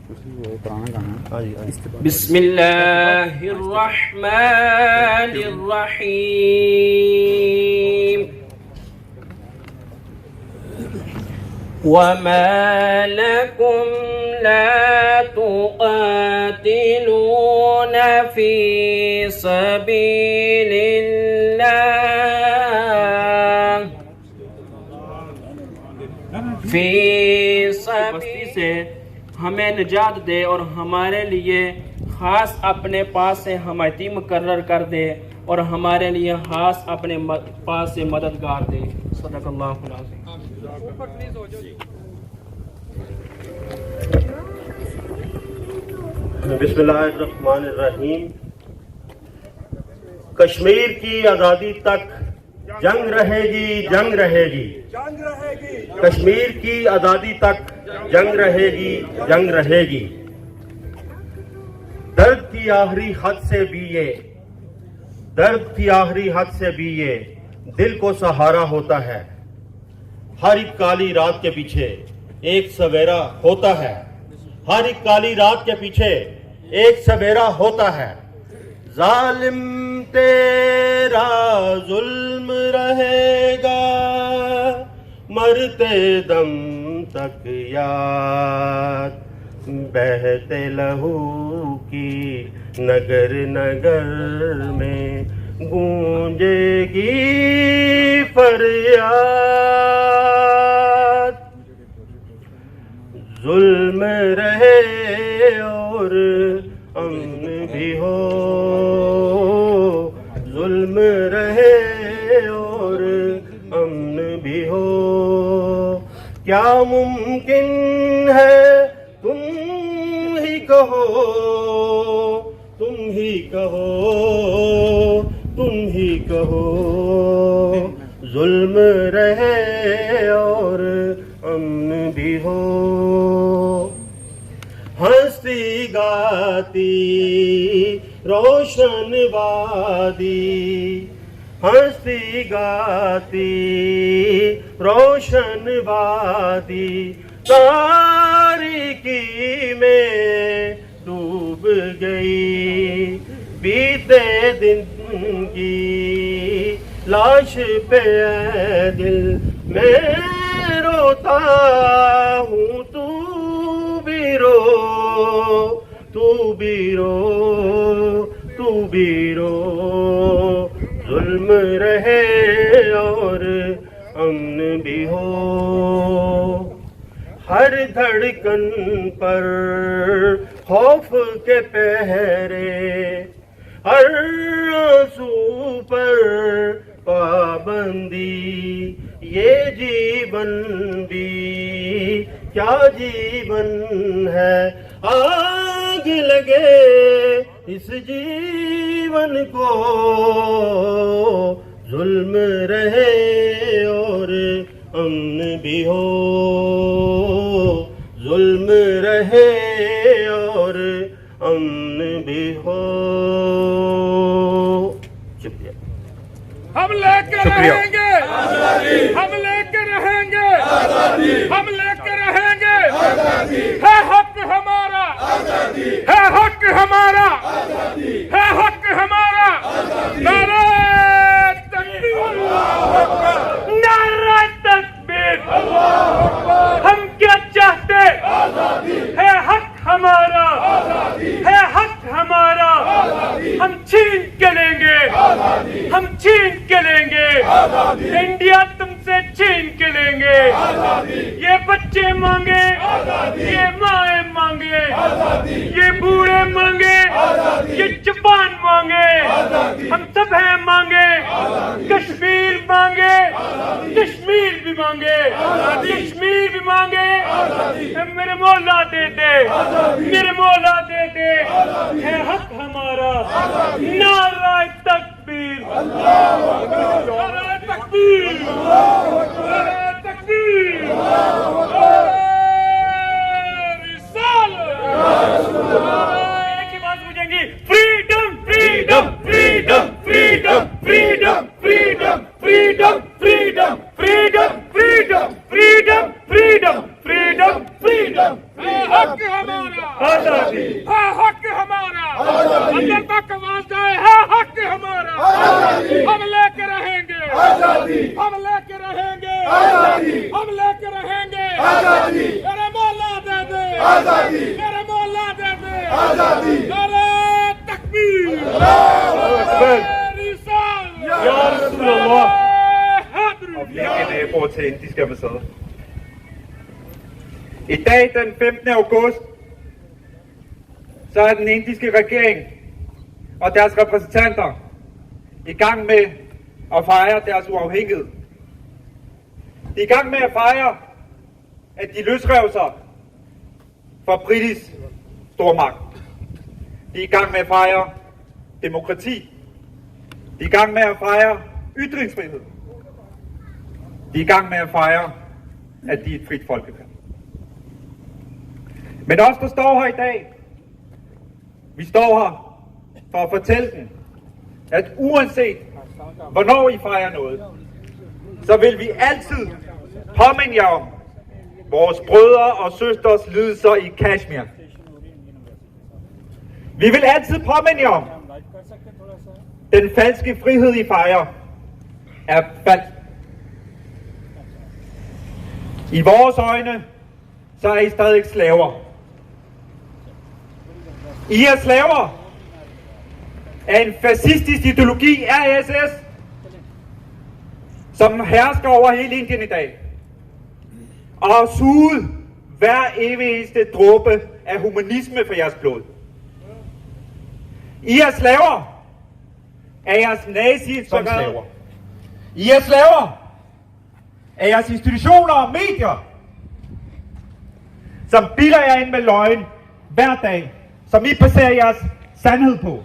बिस्मिल्लाहिर्रहमानिर्रहीम वमा लकुम ला तुक़ातिलून फ़ी सबीलिल्लाह बस्ती से हमें निजात दे और हमारे लिए ख़ास अपने पास से हमायती मुकर्रर कर दे और हमारे लिए ख़ास अपने पास से मददगार दे। सदक़ल्लाहुल अज़ीम। बिस्मिल्लाहिर्रहमानिर्रहीम। कश्मीर की आज़ादी तक जंग रहेगी, जंग रहेगी, जंग रहेगी। कश्मीर की आज़ादी तक जंग रहेगी, जंग रहेगी। दर्द की आखिरी हद से भी ये, दर्द की आखिरी हद से भी ये दिल को सहारा होता है। हर एक काली रात के पीछे एक सवेरा होता है। हर एक काली रात के पीछे एक सवेरा होता है। जालिम तेरा जुल्म रहेगा मरते दम तक याद, बहते लहू की नगर नगर में गूंजेगी फरियाद। जुल्म रहे और अमन भी हो, जुल्म रहे और अमन भी हो। क्या मुमकिन है तुम ही कहो, तुम ही कहो, तुम ही कहो। जुल्म रहे और अमन भी हो। हंसती गाती रोशन वादी, हंसती गाती रोशन वादी तारीकी में डूब गई। बीते दिन की लाश पे दिल मैं रोता हूँ, तू भी रो, तू भी रो, तू भी रो। जुल्म रहे और अमन भी हो। हर धड़कन पर खौफ के पहरे, हर आंसू पर पाबंदी। ये जीवन भी क्या जीवन है, आग लगे इस जीवन को। जुल्म रहे और अमन भी हो, जुल्म रहे और अमन भी हो। शुक्रिया। हम लेकर रहेंगे आजादी, हम लेकर रहेंगे आजादी, हम लेकर रहेंगे आजादी। है हक हमारा आजादी, है हक हमारा आजादी, है हक हमारा आजादी। नारे तकबीर, नारे तकबीर, हम क्या चाहते आजादी, है हक हमारा आजादी, है हक हमारा आजादी। हम छीन के लेंगे आजादी, हम छीन के लेंगे आजादी। इंडिया तुमसे छीन के लेंगे आजादी। ये बच्चे मांगे आजादी, ये माए मांगे आजादी, ये बूढ़े मांगे आजादी, ये जवान मांगे आजादी। हम सब हैं मांगे आजादी। कश्मीर मांगे आजादी, कश्मीर भी मांगे आजादी, कश्मीर भी मांगे आजादी। मेरे मौला दे दे आजादी, मेरे मौला दे दे आजादी। है हक हमारा आजादी। नारा तकबीर, अल्लाहु अकबर, नारा तकबीर, अल्लाहु अकबर, नारा तकबीर, अल्लाहु अकबर। एक ही बात पूछेंगी, freedom freedom freedom freedom freedom freedom freedom freedom freedom freedom freedom freedom freedom freedom. हक हमारा आजादी है, हक हमारा अंदर तक आवाज जाए, है हक हमारा आजादी। हम लेके रहेंगे आजादी, हम लेके रहेंगे आजादी, हम लेके रहेंगे आजादी। मेरे मौला दे दे आजादी, मेरे मौला दे दे आजादी। नारे तकबीर, अल्लाहु अकबर, या रसूल अल्लाह। Blikkende over til indiske ambassader. I dag, den 15. august, så er den indiske regering og deres repræsentanter i gang med at fejre deres uafhængighed. De er i gang med at fejre, at de løsrev sig fra britisk stormagt. De er i gang med at fejre demokrati. De er i gang med at fejre ytringsfrihed. De er i gang med at fejre, at de er et frit folkefærd. Men os, der står her i dag, vi står her for at fortælle dem, at uanset hvornår I fejrer noget, så vil vi altid påminde jer om vores brødre og søsters lidelser i Kashmir. Vi vil altid påminde jer om, den falske frihed I fejrer er falsk. I vores øjne, så er I stadig slaver. I er slaver af en fascistisk ideologi, RSS, som hersker over hele Indien i dag, og har suget hver eneste dråbe af humanisme for jeres blod. I er slaver af jeres nazi-inspirerede. I er slaver af jeres institutioner og medier, som bilder jer ind med løgn hver dag, som I baserer jeres sandhed på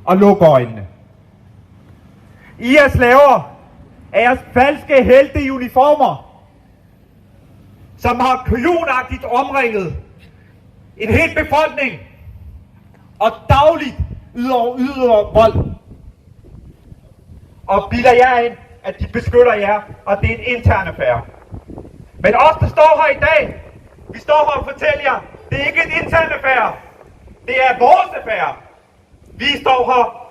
og lukker øjnene. I er slaver af jeres falske helte i uniformer, som har klonagtigt omringet en hel befolkning og dagligt yder vold og bilder jer ind, at de beskytter jer, og det er en intern affære. Men os, der står her i dag, vi står her og fortæller jer, det er ikke en intern affære. Det er vores affære. Vi står her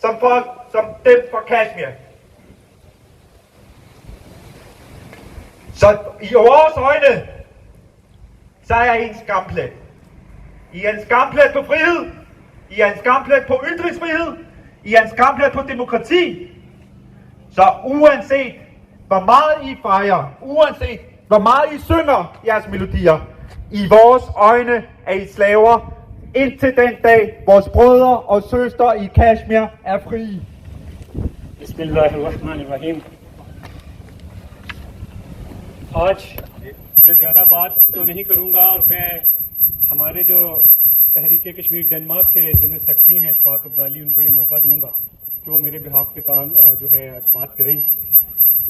som folk, som dem fra Kashmir. Så i vores øjne, så er I en skamplet. I er en skamplet på frihed. I er en skamplet på ytringsfrihed. I er en skamplet på demokrati. Så uanset hvor meget I fejrer, uanset hvor meget I synger jeres melodier, i vores øjne er I slaver, indtil den dag vores brødre og søstre i Kashmir er frie. बिस्मिल्लाहिर्रहमानिर्रहीम। आज मैं ज़्यादा बात तो नहीं करूँगा और मैं हमारे जो तहरीक कश्मीर डेनमार्क के जनरल सेक्रेटरी हैं अशफाक अब्दाली, उनको ये मौका दूँगा कि वो मेरे बिहाफ पे काम जो है आज बात करें।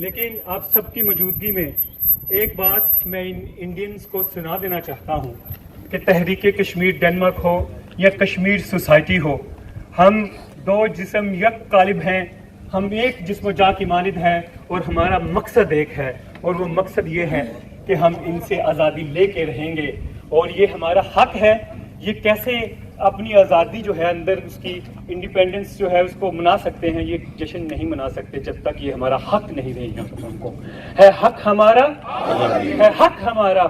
लेकिन आप सबकी मौजूदगी में एक बात मैं इन इंडियंस को सुना देना चाहता हूँ कि तहरीक कश्मीर डेनमार्क हो या कश्मीर सोसाइटी हो, हम दो जिस्म यक कालिब हैं, हम एक जिस्म जा की मानिद हैं और हमारा मकसद एक है, और वो मकसद ये है कि हम इनसे आज़ादी लेके रहेंगे और ये हमारा हक है। ये कैसे अपनी आज़ादी जो है अंदर उसकी इंडिपेंडेंस जो है उसको मना सकते हैं, ये जश्न नहीं मना सकते जब तक ये हमारा हक नहीं देगा। हमको है हक हमारा, है हक हमारा।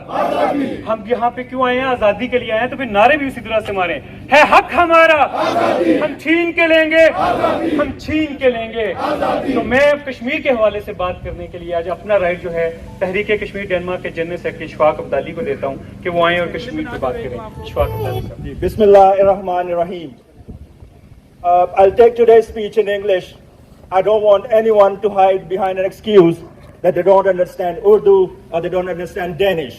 हम यहाँ पे क्यों आए हैं? आज़ादी के लिए आए हैं, तो फिर नारे भी उसी तरह से मारे, है हक हमारा, हम छीन के लेंगे, हम छीन के लेंगे। तो मैं कश्मीर के हवाले से बात करने के लिए आज अपना राइट जो है तहरीक कश्मीर डेनमार्क के जनरल सेक्रेटरी अशफाक अब्दाली को देता हूँ कि वो आए और कश्मीर की बात करें। अशफाक अब्दाली साहब। Bismillahirrahmanirrahim. I'll take today's speech in English. I don't want anyone to hide behind an excuse that they don't understand Urdu or they don't understand Danish.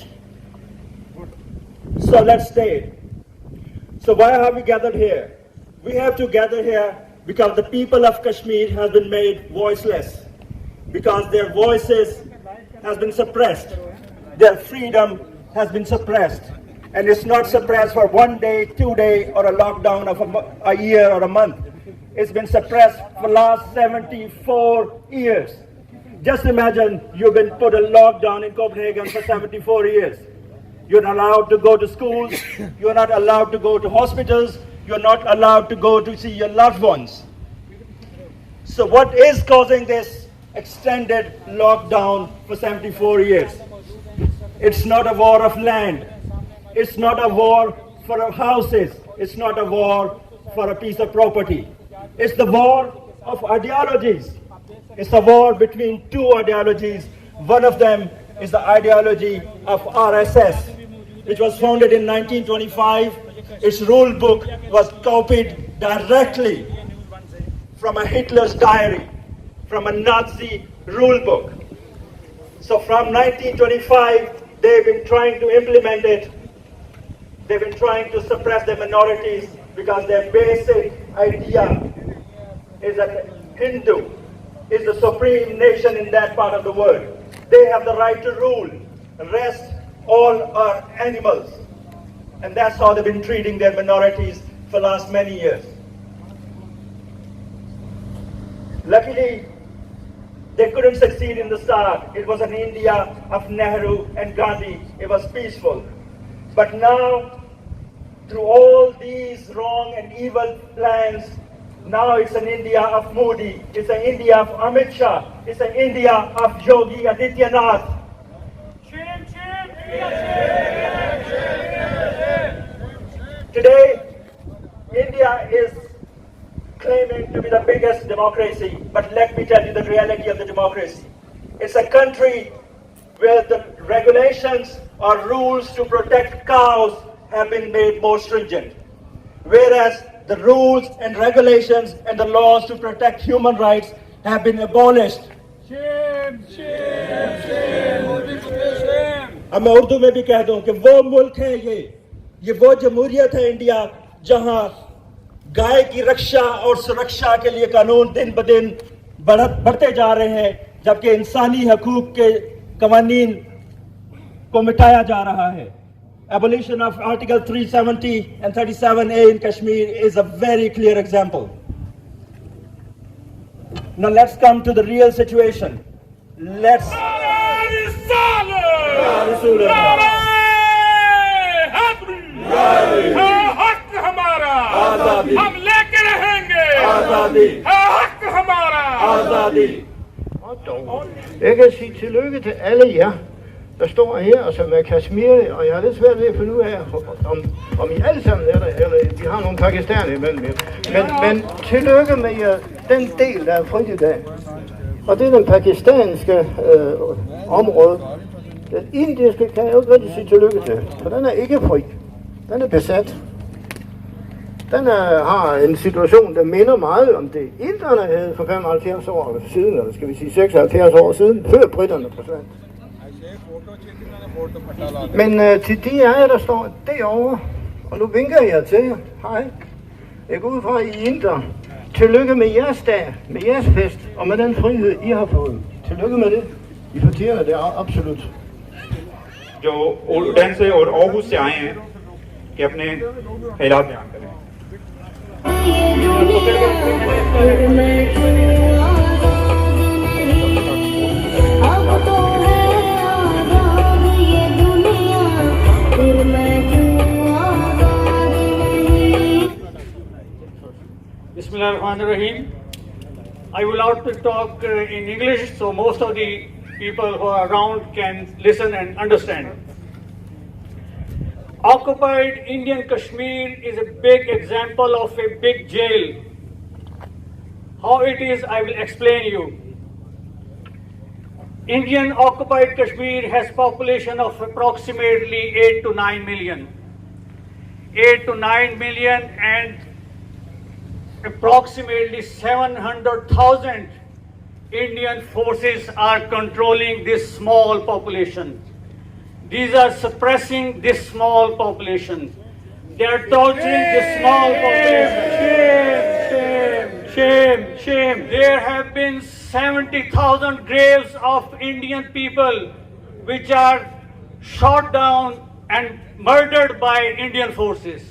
So let's stay. So why have we gathered here? We have to gather here because the people of Kashmir have been made voiceless, because their voices has been suppressed, their freedom has been suppressed. And it's not suppressed for 1 day, 2 days, or a lockdown of a year or a month. It's been suppressed for the last 74 years. Just imagine you've been put a lockdown in Copenhagen for 74 years. You're not allowed to go to schools. You're not allowed to go to hospitals. You're not allowed to go to see your loved ones. So what is causing this extended lockdown for 74 years? It's not a war of land. It's not a war for houses. It's not a war for a piece of property. It's the war of ideologies. It's a war between two ideologies. One of them is the ideology of RSS, which was founded in 1925. Its rule book was copied directly from a Hitler's diary, from a Nazi rule book. So from 1925, they've been trying to implement it. They've been trying to suppress the minorities because their basic idea is that Hindu is the supreme nation in that part of the world. They have the right to rule. The rest all are animals. And that's how they've been treating their minorities for the last many years. Luckily, they couldn't succeed in the start. It was an India of Nehru and Gandhi. It was peaceful. But now, through all these wrong and evil plans, now it's an India of Modi. It's an India of Amit Shah. It's an India of Yogi Adityanath. Today, India is claiming to be the biggest democracy, but let me tell you the reality of the democracy. It's a country where the regulations or rules to protect cows have been made more stringent, whereas the rules and regulations and the laws to protect human rights have been abolished. अब मैं उर्दू में भी कह दूं कि वो मुल्क है ये वो जमहूरियत है इंडिया जहां गाय की रक्षा और सुरक्षा के लिए कानून दिन ब दिन बढ़ते जा रहे हैं, जबकि इंसानी हकूक के कवानीन को मिटाया जा रहा है. Abolition of Article 370 and 37A in Kashmir is a very clear example. Now let's come to the real situation. Let's हम लेके रहेंगे आजादी हक हमारा आजादी. Jeg kan sige tillykke til alle jer, der står her, og som er Kashmir, og jeg har lidt svært ved at finde ud af, om I alle sammen er der, eller vi har nogle pakistanere imellem jer. Men tillykke med jer, den del, der er frit i dag. Og det er den pakistanske område. Den indiske kan jeg jo ikke rigtig sige tillykke til, for den er ikke fri. Den er besat. Den har en situation, der minder meget om det, inderne havde for 75 år siden, eller skal vi sige 76 år siden, før britterne forsvandt. Men til de af jer, der står derovre, og nu vinker jeg til jer, hej, jeg går ud fra I indre. Tillykke med jeres dag, med jeres fest, og med den frihed, I har fået. Tillykke med det. I fortjener det absolut. जो उड़न से और ओहू से आए हैं कि अपने ख्यालात बयान करें. Bismillahirrahmanirrahim. I will out to talk in English, so most of the people who are around can listen and understand. Occupied Indian Kashmir is a big example of a big jail. How it is, I will explain you. Indian occupied Kashmir has population of approximately 8 to 9 million. 8 to 9 million, and approximately 700,000 Indian forces are controlling this small population. These are suppressing this small population. They are torturing this small population. Shame. There have been 70,000 graves of Indian people which are shot down and murdered by Indian forces.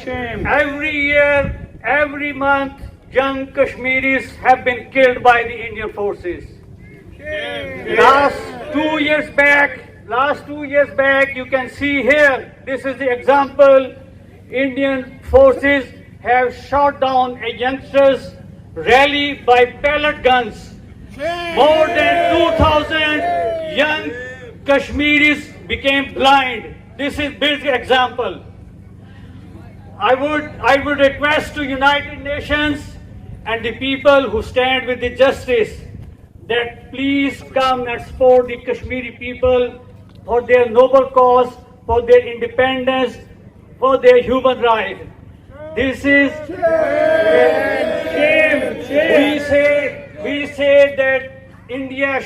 Shame. Every year, every month, young Kashmiris have been killed by the Indian forces. Last 2 years back, last 2 years back, you can see here, this is the example, Indian forces have shot down a youngsters rally by pellet guns. More than 2,000 young Kashmiris became blind. This is big example. I would request to United Nations and the people who stand with the justice that please come and support the Kashmiri people for their noble cause, for their independence, for their human rights. This is shame. We say that India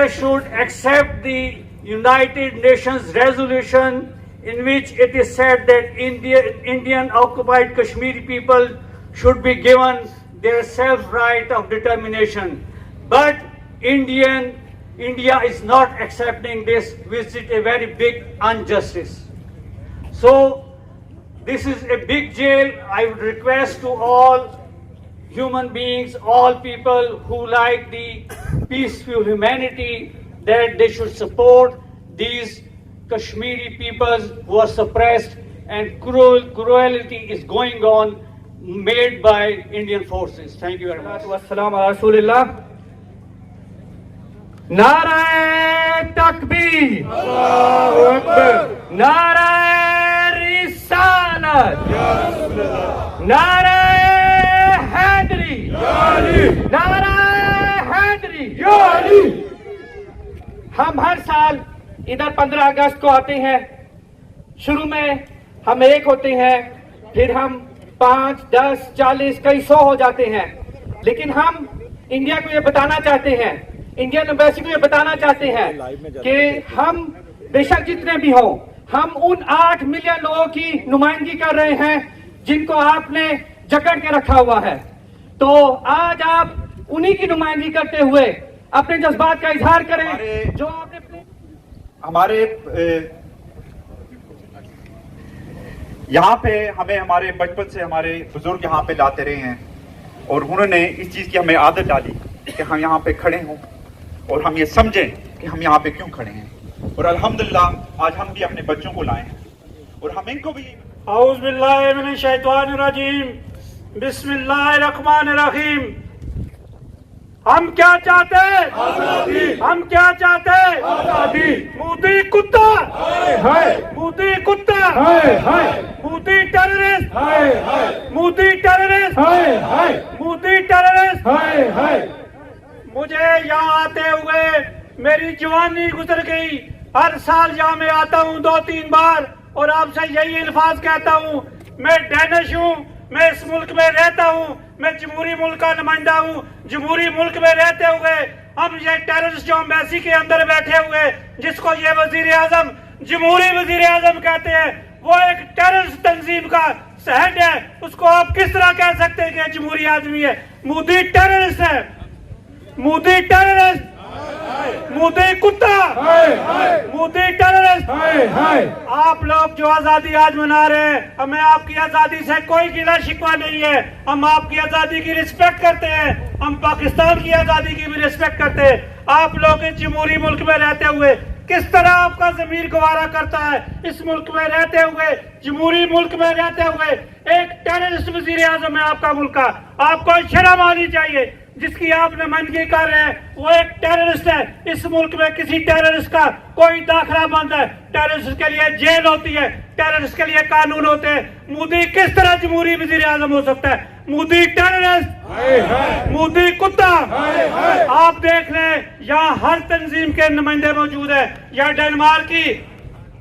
should accept the United Nations resolution in which it is said that Indian occupied Kashmiri people should be given their self-right of determination. But India is not accepting this, which is a very big injustice. So this is a big jail. I would request to all human beings, all people who like the peaceful humanity, that they should support these Kashmiri peoples who are suppressed, and cruelty is going on made by Indian forces. Thank you very much. Wassalamu ala Rasulillah. Nare Takbir. Allahu Akbar. Nare Risalat. Nare Haidari. Nare Haidari. हम हर साल इधर 15 अगस्त को आते हैं। शुरू में हम एक होते हैं, फिर हम 5, 10, 40, कई 100 हो जाते हैं। लेकिन हम इंडिया को ये बताना चाहते हैं, इंडियन एम्बेसी को ये बताना चाहते हैं कि हम बेशक जितने भी हों, हम उन 8 मिलियन लोगों की नुमाइंदगी कर रहे हैं जिनको आपने जकड़ के रखा हुआ है। तो आज आप उन्हीं की नुमाइंदगी करते हुए अपने जज्बात का इजहार करें जो आपने यहाँ पे हमें हमारे बचपन से हमारे बुजुर्ग यहाँ पे लाते रहे हैं और उन्होंने इस चीज की हमें आदत डाली कि हम यहाँ पे खड़े हों और हम ये समझें कि हम यहाँ पे क्यों खड़े हैं। और अल्हम्दुलिल्लाह आज हम भी अपने बच्चों को लाए हैं और हम इनको भी औज़ बिल्लाहि मिनश शैतानिर रजीम, बिस्मिल्लाहिर रहमानिर रहीम। हम क्या चाहते हैं? आजादी। हम क्या चाहते हैं? आजादी। मोदी कुत्ता, मोदी कुत्ता, Modi terrorist, Modi terrorist, Modi terrorist. मुझे यहाँ आते हुए मेरी जवानी गुजर गई। हर साल यहाँ मैं आता हूँ 2-3 बार और आपसे यही अल्फाज कहता हूँ, मैं डैनिश हूँ, मैं इस मुल्क में रहता हूँ, मैं जमहूरी मुल्क का नुमाइंदा हूँ। जमहूरी मुल्क में रहते हुए हम ये टेररिस्ट जो एम्बेसी के अंदर बैठे हुए, जिसको ये वजीर आजम जमहूरी वजीर आजम कहते हैं, वो एक टेररिस्ट तंजीम का हेड है। उसको आप किस तरह कह सकते हैं कि जमहूरी आदमी है? मोदी टेररिस्ट है, मोदी टेररिस्ट, मोदी कुत्ता, मोदी टेररिस्ट। आप लोग जो आजादी आज मना रहे हैं, हमें आपकी आजादी से कोई गिला शिकवा नहीं है। हम आपकी आजादी की रिस्पेक्ट करते हैं, हम पाकिस्तान की आजादी की भी रिस्पेक्ट करते हैं। आप लोग इस जमहूरी मुल्क में रहते हुए किस तरह आपका ज़मीर गवारा करता है? इस मुल्क में रहते हुए, जमहूरी मुल्क में रहते हुए एक टेररिस्ट वजीर आजम है आपका मुल्क का। आपको शर्म आनी चाहिए। जिसकी आप नुमाइंदगी कर रहे हैं वो एक टेररिस्ट है। इस मुल्क में किसी टेररिस्ट का कोई दाखिला बंद है। टेररिस्ट के लिए जेल होती है, टेररिस्ट के लिए कानून होते हैं। मोदी किस तरह जमहूरी वजीर आजम हो सकता है? मोदी टेररिस्ट, मोदी कुत्ता। आप देख रहे हैं यहाँ हर तंजीम के नुमाइंदे मौजूद है। यहाँ डेनमार्क की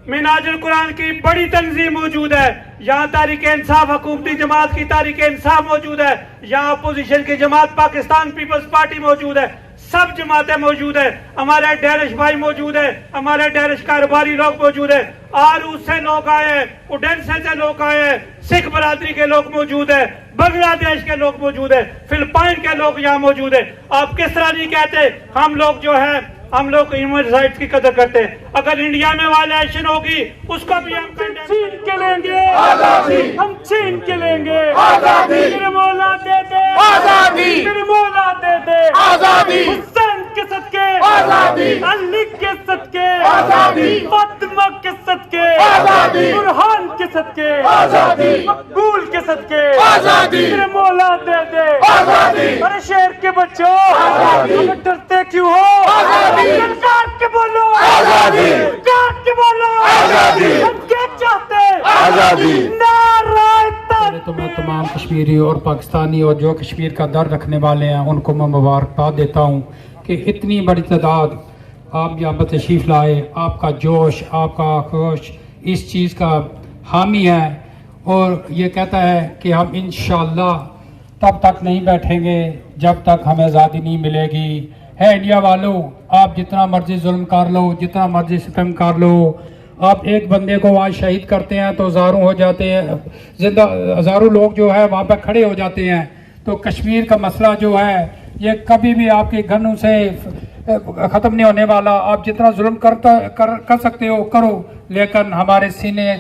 मिनाजुल कुरान की बड़ी तंजीम मौजूद है। यहाँ तारीख इंसाफ हुकूमती जमात की तारीख इंसाफ मौजूद है। यहाँ अपोजिशन की जमात पाकिस्तान पीपल्स पार्टी मौजूद है। सब जमातें मौजूद है। हमारे डेरिश भाई मौजूद है, हमारे डेरिश कारोबारी लोग मौजूद है। आरू से लोग आए हैं, उडेंसा से लोग आए हैं, सिख बरादरी के लोग मौजूद है, बांग्लादेश के लोग मौजूद है, फिलिपाइन के लोग यहाँ मौजूद है। आप किस तरह नहीं कहते हम लोग जो है, हम लोग ह्यूमन राइट्स की कदर करते हैं। अगर इंडिया में वायलेशन होगी उसको भी हम छीन के लेंगे, हम छीन के लेंगे। निर्मला दे दे आजादी, निर्मला दे दे आजादी, हुसैन के सदके आजादी, अली के सदके आजादी, फातिमा के सदके आजादी, बुरहान के सदके आजादी, मकबूल के सदके आजादी, तेरे मौला दे दे आजादी। अरे शेर के बच्चों आजादी, डरते क्यों हो आजादी, काट के बोलो आजादी, काट के बोलो आजादी, हम क्या चाहते आजादी। नाराए तो मैं तमाम कश्मीरी और पाकिस्तानी और जो कश्मीर का दर्द रखने वाले हैं उनको मैं मुबारकबाद देता हूँ कि इतनी बड़ी तादाद आप यहाँ पर तशरीफ़ लाए। आपका जोश, आपका आक्रोश इस चीज़ का हामी है और ये कहता है कि हम इंशाअल्लाह तब तक नहीं बैठेंगे जब तक हमें आज़ादी नहीं मिलेगी। है इंडिया वालों, आप जितना मर्जी जुल्म कर लो, जितना मर्जी सितम कर लो, आप एक बंदे को आज शहीद करते हैं तो हज़ारों हो जाते हैं, जिंदा हज़ारों लोग जो है वहाँ पर खड़े हो जाते हैं। तो कश्मीर का मसला जो है ये कभी भी आपके गनों से ख़त्म नहीं होने वाला। आप जितना जुल्म कर सकते हो करो, लेकिन हमारे सीने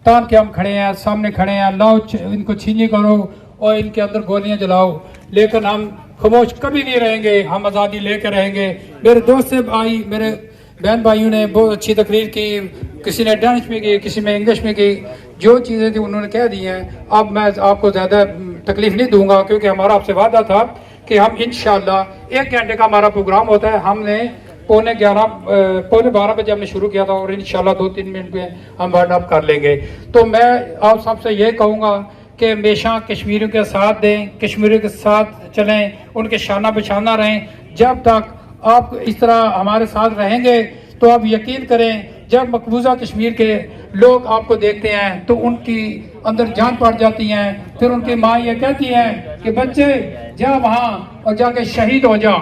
तान के हम खड़े हैं, सामने खड़े हैं। लाओ इनको छीनी करो और इनके अंदर गोलियां जलाओ, लेकिन हम खामोश कभी नहीं रहेंगे, हम आज़ादी लेकर रहेंगे। मेरे दोस्त से भाई, मेरे बहन भाइयों ने बहुत अच्छी तकरीर की, किसी ने डांस में की, किसी में इंग्लिश में की, जो चीज़ें थी उन्होंने कह दी हैं। अब मैं आपको ज़्यादा तकलीफ नहीं दूंगा क्योंकि हमारा आपसे वादा था कि हम इंशाअल्लाह 1 घंटे का हमारा प्रोग्राम होता है। हमने पौने 12 बजे हमने शुरू किया था और इंशाअल्लाह 2-3 मिनट में हम वार्ड अप कर लेंगे। तो मैं आप सबसे ये कहूँगा कि हमेशा कश्मीरियों के साथ दें, कश्मीरियों के साथ चलें, उनके शाना बिशाना रहें। जब तक आप इस तरह हमारे साथ रहेंगे तो आप यकीन करें, जब मकबूजा कश्मीर के लोग आपको देखते हैं तो उनकी अंदर जान पड़ जाती है। फिर उनकी माँ ये कहती है कि बच्चे जा वहाँ और जाके शहीद हो जा,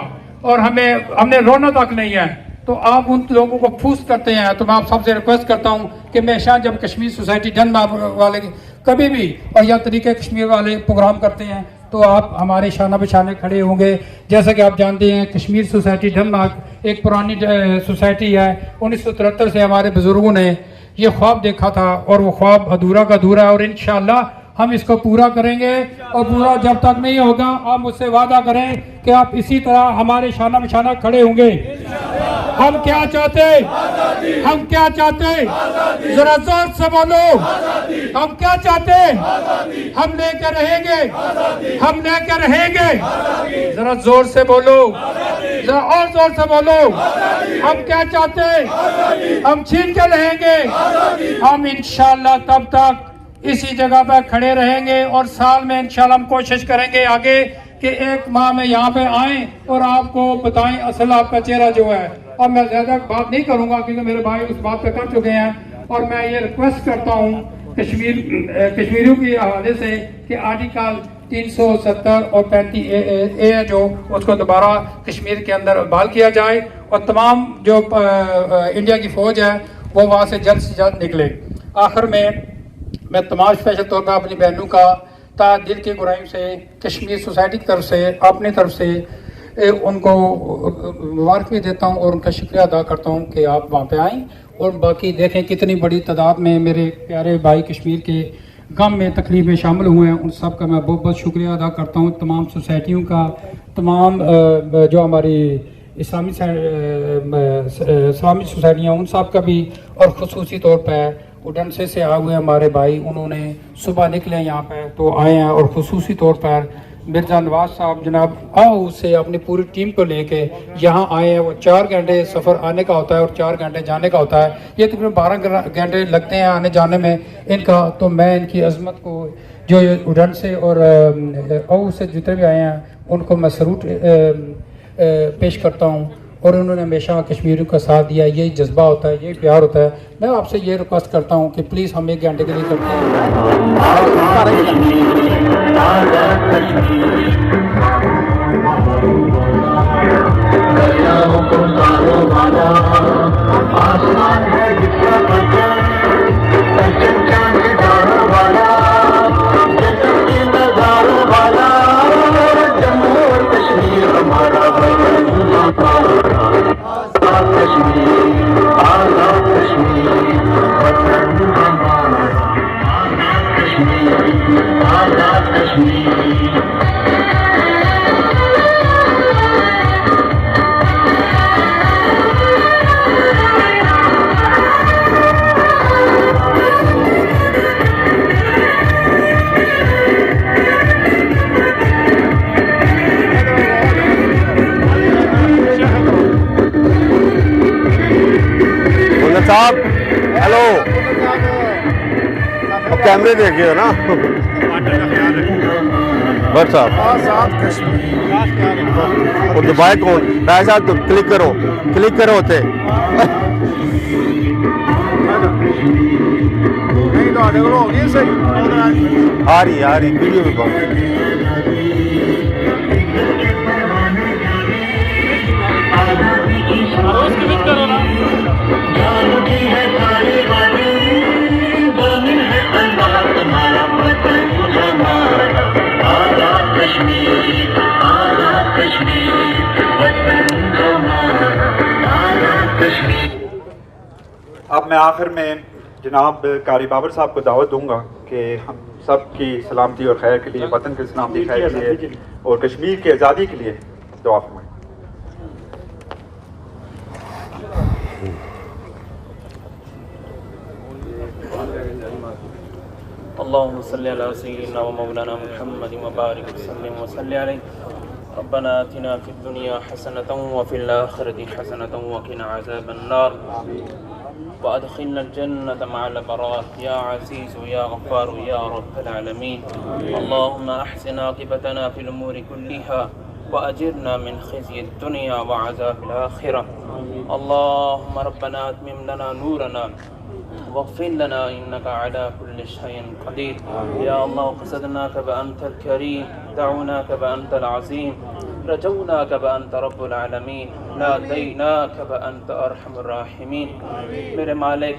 और हमने रोना तक नहीं है। तो आप उन लोगों को फूस करते हैं। तो मैं आप सबसे रिक्वेस्ट करता हूँ कि हमेशा जब कश्मीर सोसाइटी डेनमार्क वाले कभी भी और या तरीके कश्मीर वाले प्रोग्राम करते हैं तो आप हमारे शाना बिशाने खड़े होंगे। जैसा कि आप जानते हैं कश्मीर सोसाइटी डेनमार्क एक पुरानी सोसाइटी है। 1973 से हमारे बुजुर्गों ने ये ख्वाब देखा था और वो ख्वाब अधूरा का अधूरा है और इंशाअल्लाह हम इसको पूरा करेंगे। और पूरा जब तक नहीं होगा आप मुझसे वादा करें कि आप इसी तरह हमारे शाना बिशाना खड़े होंगे। हम क्या चाहते, हम क्या चाहते, जरा जोर से बोलो, हम क्या चाहते, हम लेकर रहेंगे, हम लेकर रहेंगे। जरा जोर से बोलो, जरा और जोर से बोलो, हम क्या चाहते, हम छीन के रहेंगे। हम इंशाअल्लाह तब तक इसी जगह पर खड़े रहेंगे और साल में इंशाल्लाह हम कोशिश करेंगे आगे कि 1 माह में यहाँ पे आए और आपको बताएं असल आपका चेहरा जो है। और मैं ज्यादा बात नहीं करूंगा क्योंकि मेरे भाई उस बात पे कर चुके हैं। और मैं ये रिक्वेस्ट करता हूँ कश्मीरियों के हवाले से कि आर्टिकल 370 और 35 ए जो उसको दोबारा कश्मीर के अंदर बहाल किया जाए और तमाम जो इंडिया की फौज है वो वहाँ से जल्द निकले। आखिर में मैं तमाम स्पेशल तौर पर अपनी बहनों का ता दिल के गुराइम से कश्मीर सोसाइटी की तरफ से अपनी तरफ से उनको मुबारक भी देता हूँ और उनका शुक्रिया अदा करता हूँ कि आप वहाँ पे आएँ। और बाकी देखें कितनी बड़ी तादाद में मेरे प्यारे भाई कश्मीर के गम में तकलीफ में शामिल हुए हैं। उन सब का मैं बहुत बहुत शुक्रिया अदा करता हूँ। तमाम सोसाइटियों का, तमाम जो हमारी इस्लामी सोसाइटियाँ उन सब का भी, और ख़ुसूसी तौर पर उडनसे से आए हुए हमारे भाई, उन्होंने सुबह निकले यहाँ पे तो आए हैं। और ख़ुसूसी तौर पर मिर्ज़ा नवाज साहब जनाब आओ उससे अपनी पूरी टीम को लेके यहाँ आए हैं। वो 4 घंटे सफ़र आने का होता है और 4 घंटे जाने का होता है। ये तकरीबन 12 घंटे लगते हैं आने जाने में इनका। तो मैं इनकी अज़मत को जो उडनसे और आओ से जितने भी आए हैं उनको मैं सलूट पेश करता हूँ। और उन्होंने हमेशा कश्मीरियों का साथ दिया। यही जज्बा होता है, यही प्यार होता है। मैं आपसे ये रिक्वेस्ट करता हूँ कि प्लीज़ हम 1 घंटे के लिए करते अब कैमरे देखे हो ना बस साहब और दबाए कौन राय साहब तो क्लिक करो होते आ रही वीडियो भी बहुत अब मैं आखिर में जनाब कारी बाबर साहब को दावत दूंगा कि हम सब की सलामती और खैर के लिए, वतन की सलामती खैर के लिए और कश्मीर की आज़ादी के लिए दुआ फरमाएं। अल्लाहुम्मा सल्ली अला सय्यिदिना व मौलाना मुहम्मद व बारिक वसल्लिम व सल्ली अलैहि रब्बना आतिना फिद दुनिया हसनतन व फिल आखिरति हसनतन व क़िना अज़ाबन नार व अदखिलना जन्नत मअल अबरार या अज़ीज़ या गफ़्फ़ार या रब्बल आलमीन। अल्लाहुम्मा अहसिन आक़िबतना फिल उमूरि कुल्लिहा व अजिरना मिन ख़िज़्यि दुनिया व अज़ाबिल आखिरह। अल्लाहुम्मा रब्बना अतमिम लना नूरना वग़फ़िर लना इन्नका अला कुल्लि शैइन क़दीर। या अल्लाह क़सदनाका व अंतल करीम दअउनाका व अंतल अज़ीम रजौनाका व अंत रब्बुल आलमीन नादैनाका व अंत अरहमुर राहिमीन। मेरे मालिक,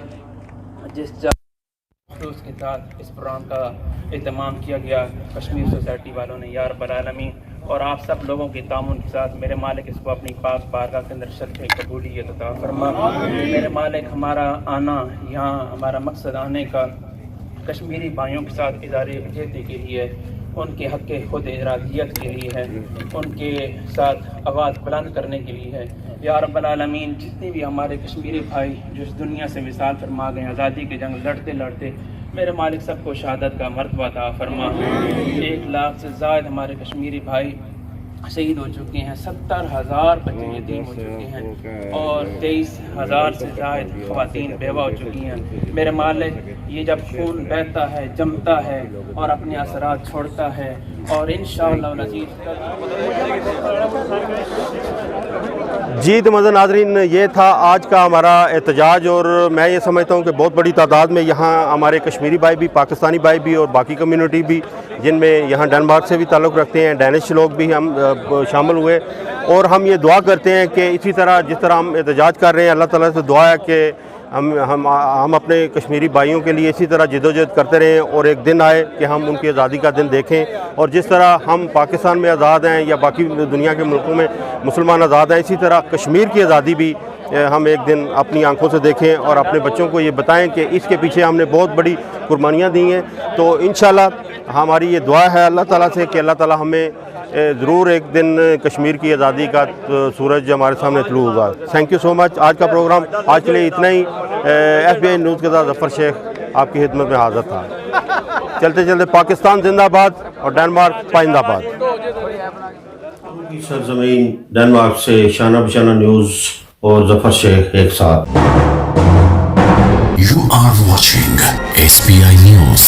जिस के साथ इस प्रोग्राम का एहतमाम किया गया कश्मीर सोसाइटी वालों ने, या रब्बल आलमीन, और आप सब लोगों के तामुन के साथ मेरे मालिक इसको अपनी पाक बारगाह के अंदर शर्फ़ कबूलियत अता फरमा। मेरे मालिक, हमारा आना यहाँ, हमारा मकसद आने का कश्मीरी भाइयों के साथ इज़हार यकजहती के लिए, उनके हक़ खुद इरादियत के लिए है, उनके साथ आवाज़ बुलंद करने के लिए है। या रब्बल आलमीन, जितने भी हमारे कश्मीरी भाई जो इस दुनिया से विसाल फरमा गए, आज़ादी के जंग लड़ते लड़ते, मेरे मालिक सबको शहादत का मर्तबा अता फरमा। 1 लाख से ज़्यादा हमारे कश्मीरी भाई शहीद हो चुके हैं, 70,000 बच्चे यतीम हो चुके हैं और 23,000 से ज़्यादा ख़वातीन बेवा हो चुकी हैं। मेरे मालिक, ये जब खून बहता है, जमता है और अपने असरात छोड़ता है, और इंशाअल्लाह अज़ीज़ जी। तो मज़र नाज़रीन, ये था आज का हमारा एहतजाज, और मैं ये समझता हूँ कि बहुत बड़ी तादाद में यहाँ हमारे कश्मीरी भाई भी, पाकिस्तानी भाई भी और बाकी कम्युनिटी भी, जिनमें यहाँ डेनमार्क से भी ताल्लुक़ रखते हैं, डैनिश लोग भी हम शामिल हुए। और हम ये दुआ करते हैं कि इसी तरह जिस तरह हम एहतजाज कर रहे हैं, अल्लाह ताला से दुआ है कि हम अपने कश्मीरी भाइयों के लिए इसी तरह जिद्दोजहद करते रहें और एक दिन आए कि हम उनकी आज़ादी का दिन देखें। और जिस तरह हम पाकिस्तान में आज़ाद हैं या बाकी दुनिया के मुल्कों में मुसलमान आज़ाद हैं, इसी तरह कश्मीर की आज़ादी भी हम एक दिन अपनी आंखों से देखें और अपने बच्चों को ये बताएं कि इसके पीछे हमने बहुत बड़ी कुर्बानियाँ दी हैं। तो इंशाल्लाह हमारी ये दुआ है अल्लाह ताला से कि अल्लाह ताला हमें ज़रूर एक दिन कश्मीर की आज़ादी का सूरज हमारे सामने तलू होगा। Thank you so much. आज का प्रोग्राम आज के लिए इतना ही। FBI न्यूज़ के साथ ज़फ़र शेख आपकी खिदमत में हाज़िर था। चलते चलते पाकिस्तान जिंदाबाद और डेनमार्क पाइंदाबाद। सरजमीन डेनमार्क से शाना बशाना न्यूज़ और ज़फ़र शेख एक साथ। You are watching SBI News.